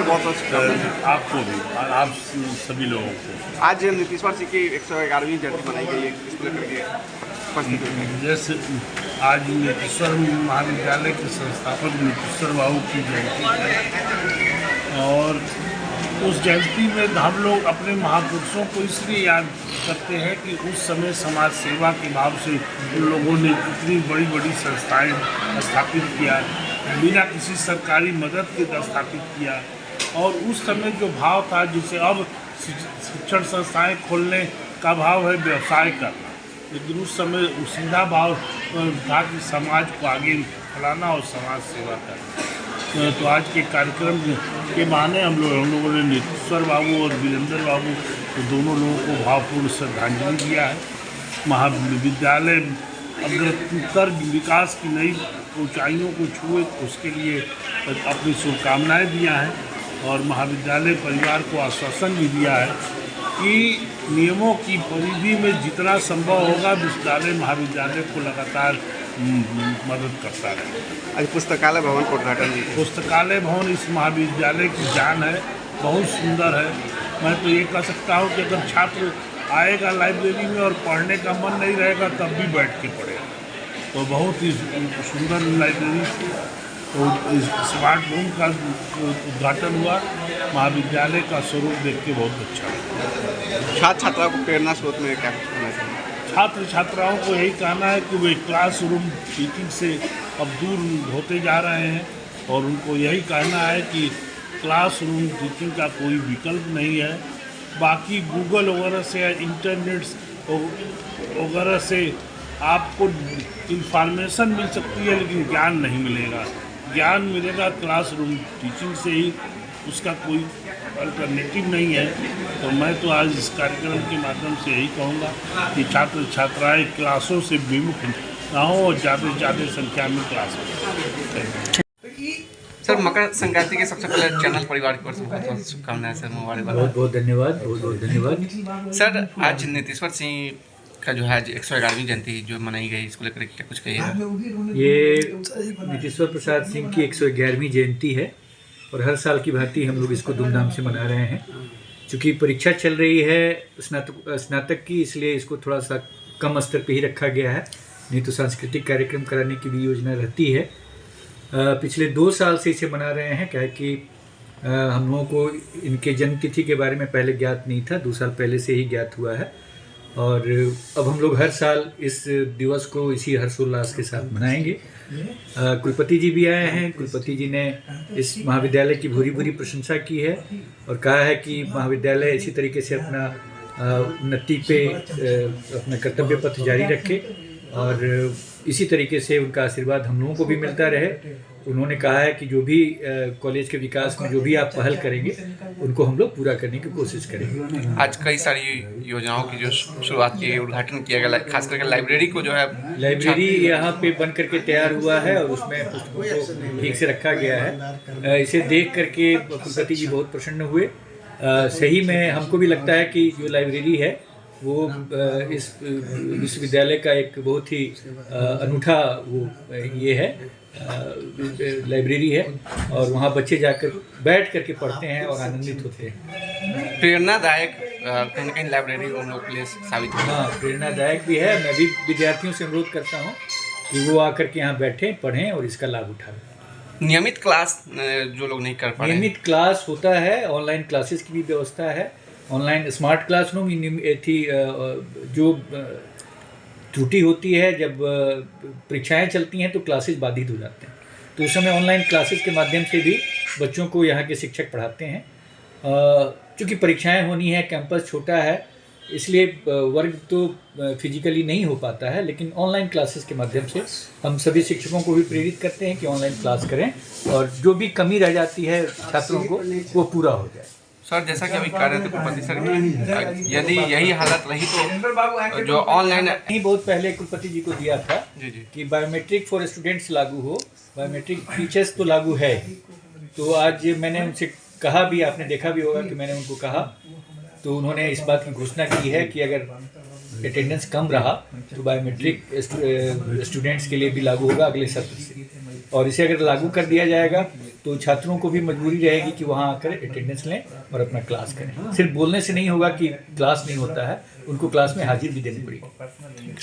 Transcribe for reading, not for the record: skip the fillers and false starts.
बहुत बहुत शुभकामनाएं। आपको भी और आप सभी लोगों को। आज नीतीश्वर सिंह की 111वीं जयंती मनाई गई है, इसको लेकर के उपस्थित हुए हैं। जैसे आज नीतीश्वर महाविद्यालय के संस्थापक नीतीश्वर बाबू की जयंती है और उस जयंती में हम लोग अपने महापुरुषों को इसलिए याद करते हैं कि उस समय समाज सेवा के भाव से उन लोगों ने इतनी बड़ी बड़ी संस्थाएं स्थापित किया, बिना किसी सरकारी मदद के स्थापित किया। और उस समय जो भाव था, जिसे अब शिक्षण संस्थाएं खोलने का भाव है व्यवसाय करना, लेकिन उस समय सीधा भाव था कि समाज को आगे फैलाना और समाज सेवा करना। तो आज के कार्यक्रम के बहाने हम लोगों ने नीतीश्वर बाबू और वीरेंद्र बाबू तो दोनों लोगों को भावपूर्ण श्रद्धांजलि दिया है। महाविद्यालय अग्रतर विकास की नई ऊंचाइयों को छुए, उसके लिए अपनी शुभकामनाएं दिया है और महाविद्यालय परिवार को आश्वासन भी दिया है कि नियमों की परिधि में जितना संभव होगा विद्यालय महाविद्यालय को लगातार मदद करता रहे। आज पुस्तकालय भवन का उद्घाटन भी। पुस्तकालय भवन इस महाविद्यालय की जान है, बहुत सुंदर है। मैं तो ये कह सकता हूँ कि अगर छात्र आएगा लाइब्रेरी में और पढ़ने का मन नहीं रहेगा तब भी बैठ के पढ़ेगा। तो बहुत ही सुंदर लाइब्रेरी थी। तो इस स्मार्ट रूम का उद्घाटन हुआ, महाविद्यालय का स्वरूप देख के बहुत अच्छा लगा। छात्र छात्राओं को प्रेरणा स्रोत में क्या कहना चाहिए? छात्र छात्राओं को यही कहना है कि वे क्लासरूम टीचिंग से अब दूर होते जा रहे हैं और उनको यही कहना है कि क्लासरूम टीचिंग का कोई विकल्प नहीं है। बाकी गूगल वगैरह से या इंटरनेट वगैरह से आपको इंफॉर्मेशन मिल सकती है, लेकिन ज्ञान नहीं मिलेगा। ज्ञान मिलेगा क्लासरूम टीचिंग से ही, उसका कोई अल्टरनेटिव नहीं है। तो मैं तो आज इस कार्यक्रम के माध्यम से यही कहूँगा कि छात्र छात्राएं क्लासों से विमुख ना हो और ज़्यादा से ज़्यादा संख्या में क्लास हो। सर, मकर संक्रांति के सबसे पहले चैनल परिवार की ओर से बहुत बहुत शुभकामनाएं सर। मुबारकबाद। बहुत बहुत धन्यवाद, बहुत बहुत धन्यवाद। सर, आज नीतीश्वर सिंह का जो है 111वीं जयंती जो मनाई गई, इसको लेकर क्या कुछ कहिएगा? ये नीतीश्वर प्रसाद सिंह की 111वीं जयंती है और हर साल की भांति हम लोग इसको धूमधाम से मना रहे हैं। चूँकि परीक्षा चल रही है स्नातक की, इसलिए इसको थोड़ा सा कम स्तर पे ही रखा गया है। नहीं तो सांस्कृतिक कार्यक्रम कराने की भी योजना रहती है। पिछले 2 साल से इसे मना रहे हैं, क्या है कि हम लोगों को इनके जन्मतिथि के बारे में पहले ज्ञात नहीं था, 2 साल पहले से ही ज्ञात हुआ है। और अब हम लोग हर साल इस दिवस को इसी हर्षोल्लास के साथ मनाएंगे। कुलपति जी भी आए हैं। कुलपति जी ने इस महाविद्यालय की भूरी भूरी प्रशंसा की है और कहा है कि महाविद्यालय इसी तरीके से अपना उन्नति पे अपना कर्तव्य पथ जारी रखे और इसी तरीके से उनका आशीर्वाद हम लोगों को भी मिलता रहे। उन्होंने कहा है कि जो भी कॉलेज के विकास में जो भी आप पहल करेंगे उनको हम लोग पूरा करने की कोशिश करेंगे। आज कई सारी योजनाओं की जो शुरुआत की, उद्घाटन किया गया, खास करके लाइब्रेरी को जो है, लाइब्रेरी यहाँ पे बन करके तैयार हुआ है और उसमें पुस्तकों को ठीक से रखा गया है। इसे देख करके कुलपति जी बहुत प्रसन्न हुए। सही में हमको भी लगता है कि जो लाइब्रेरी है वो इस विश्वविद्यालय का एक बहुत ही अनूठा वो ये है, लाइब्रेरी है और वहाँ बच्चे जाकर बैठ करके पढ़ते हैं और आनंदित होते हैं। प्रेरणादायक कहीं ना कहीं लाइब्रेरी उन लोग के लिए साबित होगा। हाँ, प्रेरणादायक भी है। मैं भी विद्यार्थियों से अनुरोध करता हूँ कि वो आकर के यहाँ बैठें, पढ़ें और इसका लाभ उठाएं। नियमित क्लास जो लोग नहीं कर पा रहे, नियमित क्लास होता है, ऑनलाइन क्लासेस की भी व्यवस्था है। ऑनलाइन स्मार्ट क्लासरूम थी। जो त्रुटि होती है जब परीक्षाएं चलती हैं तो क्लासेस बाधित हो जाते हैं, तो उस समय ऑनलाइन क्लासेस के माध्यम से भी बच्चों को यहाँ के शिक्षक पढ़ाते हैं। चूँकि परीक्षाएं होनी है, कैंपस छोटा है, इसलिए वर्ग तो फिजिकली नहीं हो पाता है, लेकिन ऑनलाइन क्लासेस के माध्यम से हम सभी शिक्षकों को भी प्रेरित करते हैं कि ऑनलाइन क्लास करें और जो भी कमी रह जाती है छात्रों को वो पूरा हो जाए। सर, जैसा कि अभी कह रहे थे कुलपति सर, यदि यही हालत रही तो जो ऑनलाइन नहीं, बहुत पहले कुलपति जी को दिया था जी कि बायोमेट्रिक फॉर स्टूडेंट्स लागू हो, बायोमेट्रिक टीचर्स तो लागू है। तो आज मैंने उनसे कहा भी, आपने देखा भी होगा कि मैंने उनको कहा, तो उन्होंने इस बात की घोषणा की है कि अगर अटेंडेंस कम रहा तो बायोमेट्रिक स्टूडेंट्स के लिए भी लागू होगा अगले सत्र से। और इसे अगर लागू कर दिया जाएगा तो छात्रों को भी मजबूरी रहेगी कि वहाँ आकर अटेंडेंस लें और अपना क्लास करें। सिर्फ बोलने से नहीं होगा कि क्लास नहीं होता है, उनको क्लास में हाजिर भी देनी पड़ेगी।